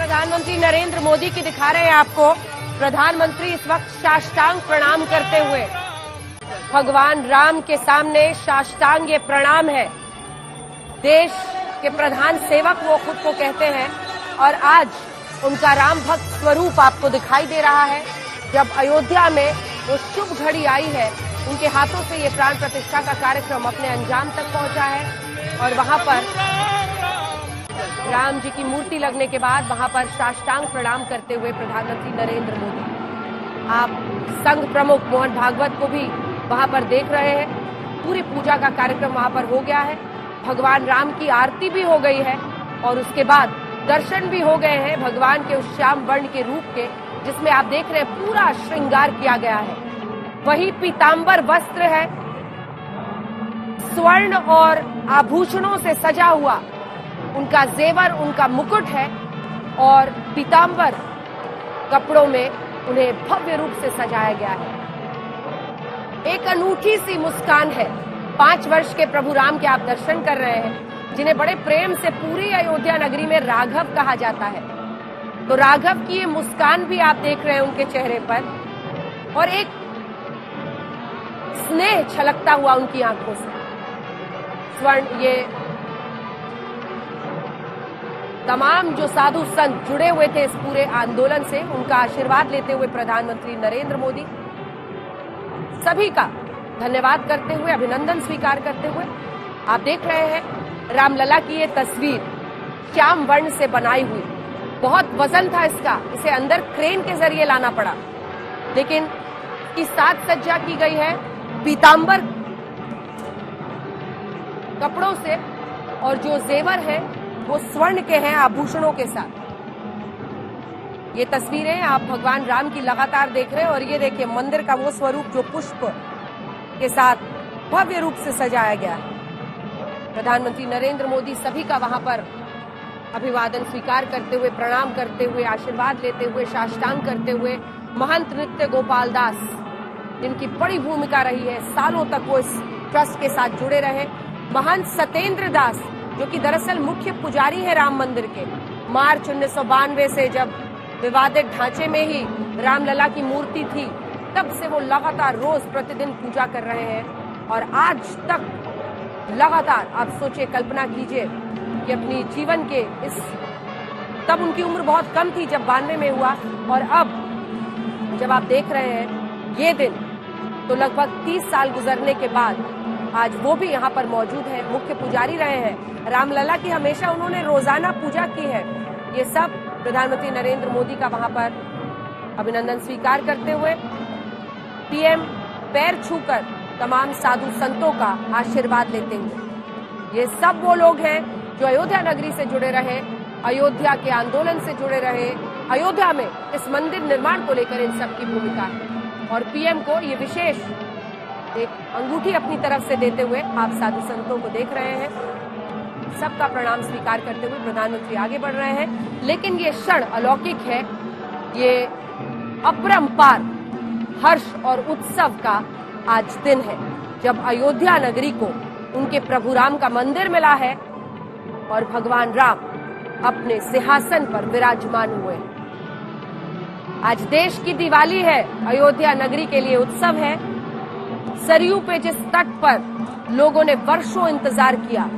प्रधानमंत्री नरेंद्र मोदी की दिखा रहे हैं आपको। प्रधानमंत्री इस वक्त साष्टांग प्रणाम करते हुए भगवान राम के सामने साष्टांग ये प्रणाम है। देश के प्रधान सेवक वो खुद को कहते हैं और आज उनका राम भक्त स्वरूप आपको दिखाई दे रहा है। जब अयोध्या में वो शुभ घड़ी आई है, उनके हाथों से ये प्राण प्रतिष्ठा का कार्यक्रम अपने अंजाम तक पहुंचा है और वहां पर राम जी की मूर्ति लगने के बाद वहां पर साष्टांग प्रणाम करते हुए प्रधानमंत्री नरेंद्र मोदी, आप संघ प्रमुख मोहन भागवत को भी वहां पर देख रहे हैं। पूरी पूजा का कार्यक्रम वहां पर हो गया है। भगवान राम की आरती भी हो गई है और उसके बाद दर्शन भी हो गए हैं भगवान के उस श्याम वर्ण के रूप के, जिसमें आप देख रहे हैं पूरा श्रृंगार किया गया है। वही पीतांबर वस्त्र है, स्वर्ण और आभूषणों से सजा हुआ उनका जेवर, उनका मुकुट है और पीतांबर कपड़ों में उन्हें भव्य रूप से सजाया गया है। एक अनूठी सी मुस्कान है। 5 वर्ष के प्रभु राम के आप दर्शन कर रहे हैं, जिन्हें बड़े प्रेम से पूरी अयोध्या नगरी में राघव कहा जाता है। तो राघव की ये मुस्कान भी आप देख रहे हैं उनके चेहरे पर और एक स्नेह छलकता हुआ उनकी आंखों से। स्वर्ण, ये तमाम जो साधु संत जुड़े हुए थे इस पूरे आंदोलन से, उनका आशीर्वाद लेते हुए प्रधानमंत्री नरेंद्र मोदी सभी का धन्यवाद करते हुए, अभिनंदन स्वीकार करते हुए आप देख रहे हैं रामलला की ये तस्वीर श्याम वर्ण से बनाई हुई। बहुत वजन था इसका, इसे अंदर क्रेन के जरिए लाना पड़ा, लेकिन इसकी साज सज्जा की गई है पीतांबर कपड़ों से और जो जेवर है वो स्वर्ण के हैं आभूषणों के साथ। ये तस्वीरें आप भगवान राम की लगातार देख रहे हैं और ये देखिए मंदिर का वो स्वरूप जो पुष्प के साथ भव्य रूप से सजाया गया है। प्रधानमंत्री नरेंद्र मोदी सभी का वहां पर अभिवादन स्वीकार करते हुए, प्रणाम करते हुए, आशीर्वाद लेते हुए, साष्टांग करते हुए, महंत नृत्य गोपाल दास जिनकी बड़ी भूमिका रही है, सालों तक वो इस ट्रस्ट के साथ जुड़े रहे, महंत सतेंद्र दास जो कि दरअसल मुख्य पुजारी है राम मंदिर के। मार्च 1992 से जब विवादित ढांचे में ही रामलला की मूर्ति थी, तब से वो लगातार रोज प्रतिदिन पूजा कर रहे हैं और आज तक लगातार, आप सोचिए, कल्पना कीजिए कि अपनी जीवन के इस, तब उनकी उम्र बहुत कम थी जब 92 में हुआ और अब जब आप देख रहे हैं ये दिन, तो लगभग 30 साल गुजरने के बाद आज वो भी यहाँ पर मौजूद है, मुख्य पुजारी रहे हैं। रामलला की हमेशा उन्होंने रोजाना पूजा की है। ये सब प्रधानमंत्री नरेंद्र मोदी का वहां पर अभिनंदन स्वीकार करते हुए पीएम पैर छूकर तमाम साधु संतों का आशीर्वाद लेते हुए, ये सब वो लोग हैं जो अयोध्या नगरी से जुड़े रहे, अयोध्या के आंदोलन से जुड़े रहे, अयोध्या में इस मंदिर निर्माण को लेकर इन सब की भूमिका है और पीएम को ये विशेष एक अंगूठी अपनी तरफ से देते हुए आप साधु संतों को देख रहे हैं। सबका प्रणाम स्वीकार करते हुए प्रधानमंत्री आगे बढ़ रहे हैं, लेकिन ये क्षण अलौकिक है, ये अपरंपार हर्ष और उत्सव का आज दिन है जब अयोध्या नगरी को उनके प्रभु राम का मंदिर मिला है और भगवान राम अपने सिंहासन पर विराजमान हुए। आज देश की दिवाली है, अयोध्या नगरी के लिए उत्सव है। सरयू पे जिस तट पर लोगों ने वर्षों इंतजार किया,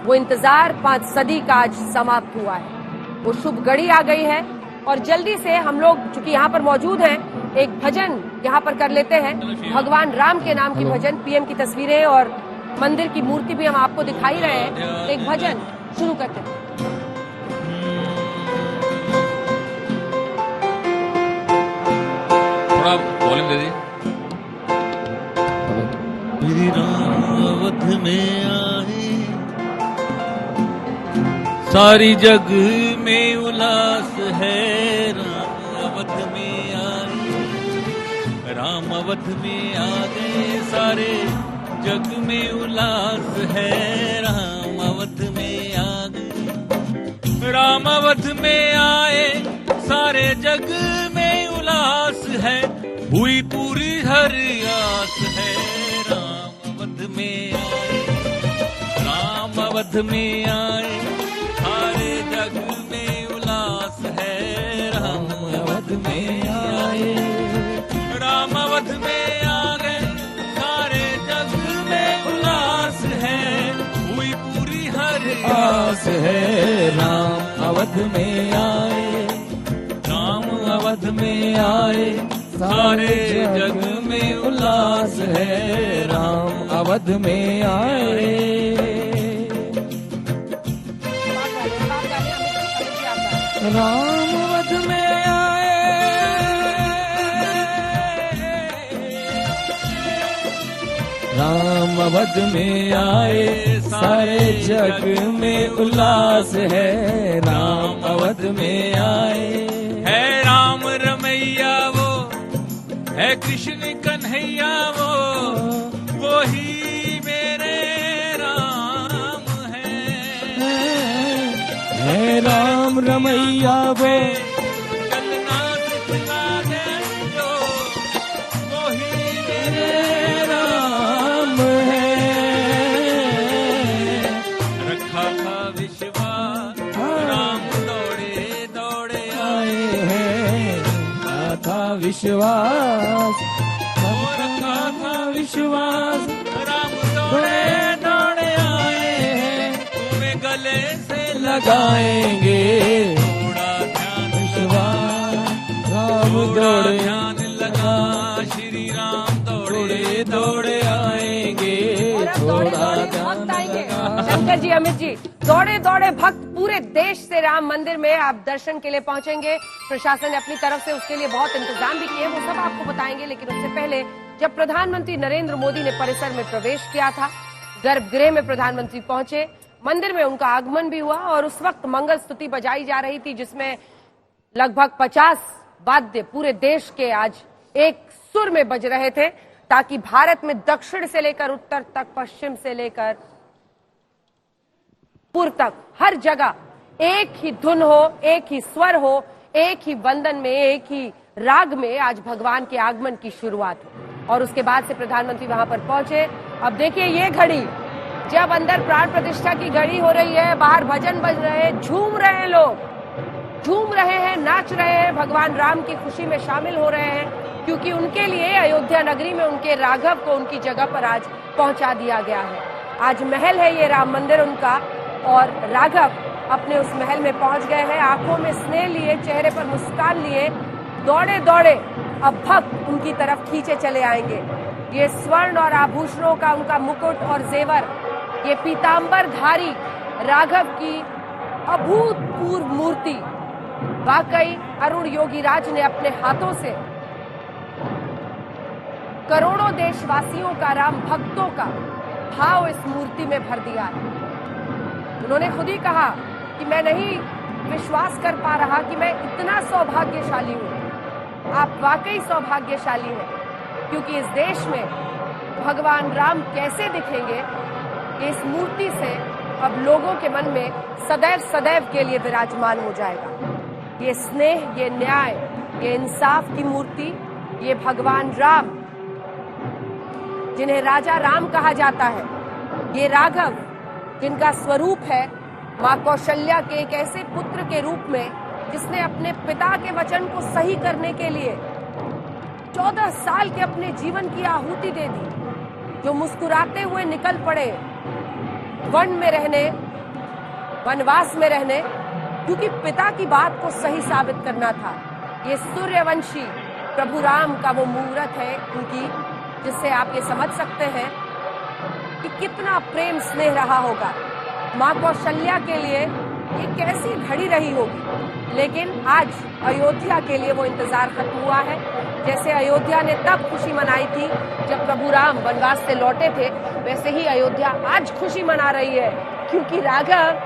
वो इंतजार 5 सदी का आज समाप्त हुआ है। वो शुभ घड़ी आ गई है और जल्दी से हम लोग चूंकि यहाँ पर मौजूद हैं, एक भजन यहाँ पर कर लेते हैं, भगवान राम के नाम की भजन। पीएम की तस्वीरें और मंदिर की मूर्ति भी हम आपको दिखाई रहे हैं, एक भजन शुरू करते हैं। थोड़ा वॉल्यूम दे दी। अवध में आए, सारी जग में उल्लास है। राम अवध में आए, राम अवध में आ गए, सारे जग में उल्लास है। राम अवध में आ गए, राम अवध में आए, सारे जग में उल्लास है। हुई पूरी हर आस है। राम अवध में आए, राम अवध में आए, सारे जग में उल्लास है। अवध में आए, राम अवध में आ गए, सारे जग में उल्लास है, हुई पूरी हर आस है। राम अवध में आए, राम अवध में आए, सारे जग में उल्लास है, राम अवध में आए। राम अवध में आए, राम अवध में आए, सारे जग में उल्लास है, राम अवध में आए। है राम रमैया वो, है कृष्ण कन्हैया वो ही मेरे राम है राम रमैया वो, चलना सिखला दे जो, वो ही मेरे राम है। रखा था विश्वास, राम दौड़े दौड़े आए हैं, रखा था विश्वास, रखा था विश्वास, राम दौड़े दौड़े आए हैं, तुम्हें गले से लगाएंगे। थोड़ा ध्यान विश्वास, राम दौड़े ध्यान लगा, श्री राम दौड़े दौड़े आएंगे, थोड़ा ध्यान लगा। शंकर जी, अमित जी, दौड़े दौड़े भक्त पूरे देश से राम मंदिर में आप दर्शन के लिए पहुंचेंगे। प्रशासन ने अपनी तरफ से उसके लिए बहुत इंतजाम भी किए, वो सब आपको बताएंगे। लेकिन उससे पहले जब प्रधानमंत्री नरेंद्र मोदी ने परिसर में प्रवेश किया था, गर्भगृह में प्रधानमंत्री पहुंचे, मंदिर में उनका आगमन भी हुआ और उस वक्त मंगल स्तुति बजाई जा रही थी, जिसमें लगभग 50 वाद्य पूरे देश के आज एक सुर में बज रहे थे, ताकि भारत में दक्षिण से लेकर उत्तर तक, पश्चिम से लेकर पूर्व तक हर जगह एक ही धुन हो, एक ही स्वर हो, एक ही वंदन में, एक ही राग में आज भगवान के आगमन की शुरुआत हो। और उसके बाद से प्रधानमंत्री वहां पर पहुंचे। अब देखिए ये घड़ी, जब अंदर प्राण प्रतिष्ठा की घड़ी हो रही है, बाहर भजन बज रहे हैं, झूम रहे हैं, लोग झूम रहे हैं, नाच रहे हैं, भगवान राम की खुशी में शामिल हो रहे हैं, क्योंकि उनके लिए अयोध्या नगरी में उनके राघव को उनकी जगह पर आज पहुंचा दिया गया है। आज महल है ये राम मंदिर उनका, और राघव अपने उस महल में पहुंच गए हैं, आंखों में स्नेह लिए, चेहरे पर मुस्कान लिए, दौड़े दौड़े अब भक्त उनकी तरफ खींचे चले आएंगे। ये स्वर्ण और आभूषणों का उनका मुकुट और जेवर, ये पीतांबरधारी राघव की अभूतपूर्व मूर्ति, वाकई अरुण योगीराज ने अपने हाथों से करोड़ों देशवासियों का, राम भक्तों का भाव इस मूर्ति में भर दिया है। उन्होंने खुद ही कहा कि मैं नहीं विश्वास कर पा रहा कि मैं इतना सौभाग्यशाली हूं। आप वाकई सौभाग्यशाली हैं, क्योंकि इस देश में भगवान राम कैसे दिखेंगे, इस मूर्ति से अब लोगों के मन में सदैव सदैव के लिए विराजमान हो जाएगा। ये स्नेह, ये न्याय, ये इंसाफ की मूर्ति, ये भगवान राम, जिन्हें राजा राम कहा जाता है, ये राघव, जिनका स्वरूप है मां कौशल्या के एक ऐसे पुत्र के रूप में जिसने अपने पिता के वचन को सही करने के लिए 14 साल के अपने जीवन की आहुति दे दी, जो मुस्कुराते हुए निकल पड़े वन में रहने, वनवास में रहने, क्योंकि पिता की बात को सही साबित करना था। ये सूर्यवंशी प्रभु राम का वो मूर्त है उनकी, जिससे आप ये समझ सकते हैं कि कितना प्रेम स्नेह रहा होगा। मां कौशल्या के लिए ये कैसी घड़ी रही होगी। लेकिन आज अयोध्या के लिए वो इंतजार खत्म हुआ है। जैसे अयोध्या ने तब खुशी मनाई थी जब प्रभु राम वनवास से लौटे थे, वैसे ही अयोध्या आज खुशी मना रही है, क्योंकि राघव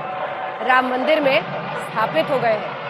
राम मंदिर में स्थापित हो गए हैं।